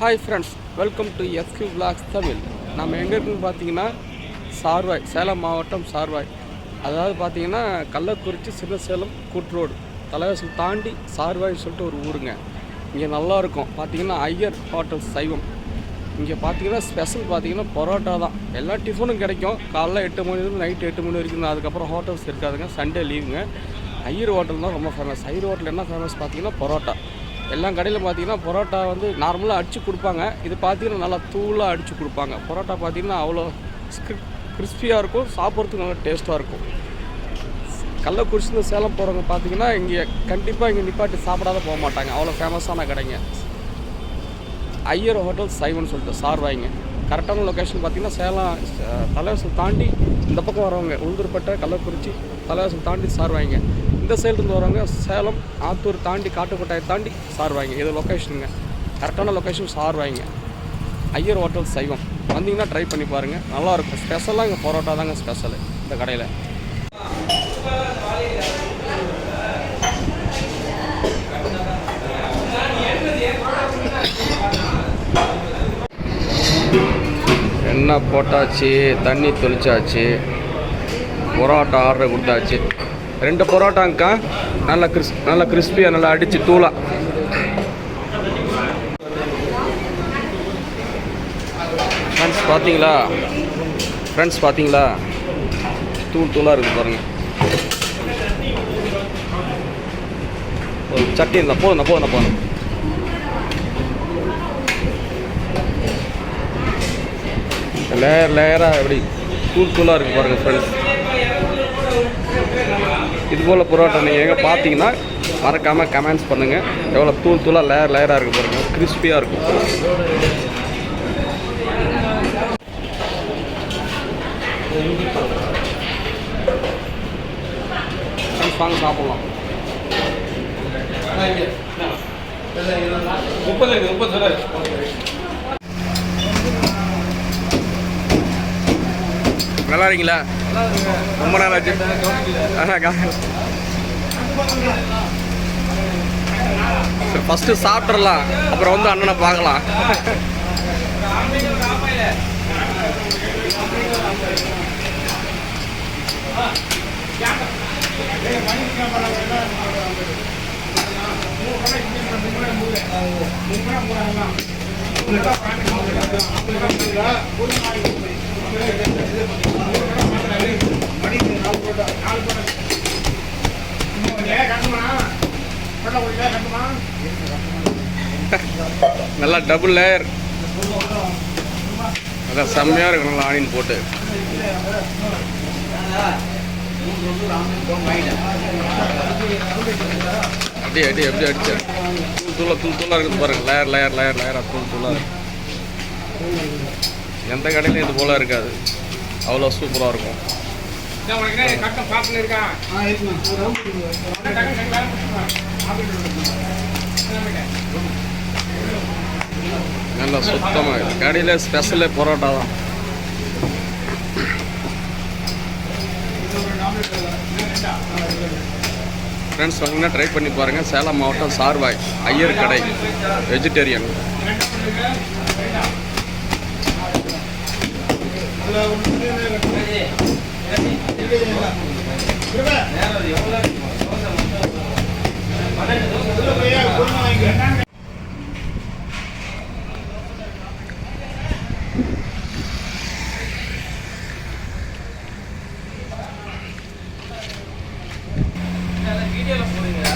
Hi friends, welcome to எஸ்கியூ vlogs Tamil. நம்ம எங்கே இருக்குன்னு பார்த்தீங்கன்னா சார்வாய், சேலம் மாவட்டம் சார்வாய். அதாவது பார்த்தீங்கன்னா கள்ளக்குறிச்சி சின்ன சேலம் கூட்ரோடு தலைவாசல் தாண்டி சார்வாய்னு சொல்லிட்டு ஒரு ஊருங்க. இங்கே நல்லாயிருக்கும். பார்த்தீங்கன்னா ஐயர் ஹோட்டல் சைவம். இங்கே பார்த்தீங்கன்னா ஸ்பெஷல் பார்த்தீங்கன்னா பரோட்டா தான். எல்லா டிஃபனும் கிடைக்கும். காலைல 8 மணிலேருந்து நைட்டு 8 மணி வரைக்கும். அதுக்கப்புறம் ஹோட்டல்ஸ் இருக்காதுங்க, சண்டே லீவுங்க. ஐயர் ஹோட்டல் தான் ரொம்ப ஃபேமஸ். ஐயர் ஹோட்டல் என்ன ஃபேமஸ் பார்த்தீங்கன்னா பரோட்டா. எல்லா கடையிலும் பார்த்தீங்கன்னா பரோட்டா வந்து நார்மலாக அடித்து கொடுப்பாங்க. இது பார்த்தீங்கன்னா நல்லா தூளாக அடித்து கொடுப்பாங்க. பரோட்டா பார்த்தீங்கன்னா அவ்வளோ கிறிஸ்பியாக இருக்கும், சாப்பிட்றதுக்கு நல்லா டேஸ்ட்டாக இருக்கும். கள்ளக்குறிச்சின்னு சேலம் போகிறவங்க பார்த்தீங்கன்னா இங்கே கண்டிப்பாக இங்கே நிப்பாட்டி சாப்பிடாத போக மாட்டாங்க. அவ்வளோ ஃபேமஸான கடைங்க ஐயர் ஹோட்டல் சைவம்னு சொல்லிட்டு சார்வாய்ங்க. கரெக்டான லொக்கேஷன் பார்த்தீங்கன்னா சேலம் தலைவாசல் தாண்டி இந்த பக்கம் வரவங்க உளுந்தூர்பேட்டை கள்ளக்குறிச்சி தலைவாசல் தாண்டி சார்வாய்ங்க. இந்த சைட்லேருந்து வரவங்க சேலம் ஆத்தூர் தாண்டி காட்டுக்கோட்டையை தாண்டி சார்வாய்ங்க. இது லொக்கேஷனுங்க, கரெக்டான லொக்கேஷன் சார்வாய்ங்க. ஐயர் ஹோட்டல் சைவம் வந்தீங்கன்னா ட்ரை பண்ணி பாருங்கள், நல்லாயிருக்கும். ஸ்பெஷலாக இங்கே பரோட்டா தாங்க ஸ்பெஷலு இந்த கடையில். எண்ணெய் போட்டாச்சு, தண்ணி தெளிச்சாச்சு, பரோட்டா ஆர்டர் கொடுத்தாச்சு. 2 பரோட்டாங்கக்கா, நல்லா கிறிஸ்பியாக நல்லா அடித்து தூளாக. ஃப்ரெண்ட்ஸ் பார்த்தீங்களா தூளாக இருக்குது பாருங்கள். சட்னி இருந்தால் போதும். லேயராக எப்படி தூளாக இருக்குது பாருங்கள் ஃப்ரெண்ட்ஸ். இதுபோல் பரோட்டா நீங்கள் எங்கே பார்த்தீங்கன்னா மறக்காமல் கமெண்ட்ஸ் பண்ணுங்கள். எவ்வளோ தூளாக லேயராக இருக்குது பாருங்கள், கிறிஸ்பியாக இருக்கும். வாங்க சாப்பிட்லாம். 30 நல்லா இருக்கீங்களா? ரொம்ப நாள் ஆச்சு. சரி, ஃபஸ்ட்டு சாப்பிட்றலாம், அப்புறம் வந்து அண்ணனை பார்க்கலாம். நல்லா டபுள் லேயர், அதான் செம்மையாக இருக்கும். நல்லா ஆனியன் போட்டு அப்படியே எப்படி அடிச்சு தூளாக இருக்குது பாருங்கள். லேயராக தூளாக இருக்கு. எந்த கடையிலும் இது போல் இருக்காது, அவ்வளோ சூப்பராக இருக்கும். நல்லா சுத்தமாக கடையில் ஸ்பெஷலே பரோட்டா தான். ஃப்ரெண்ட்ஸ் வாங்கினா ட்ரை பண்ணி பாருங்கள். சேலம் மாவட்டம் சார்வாய் ஐயர் கடை வெஜிடேரியன். வீடியோல போடுங்க.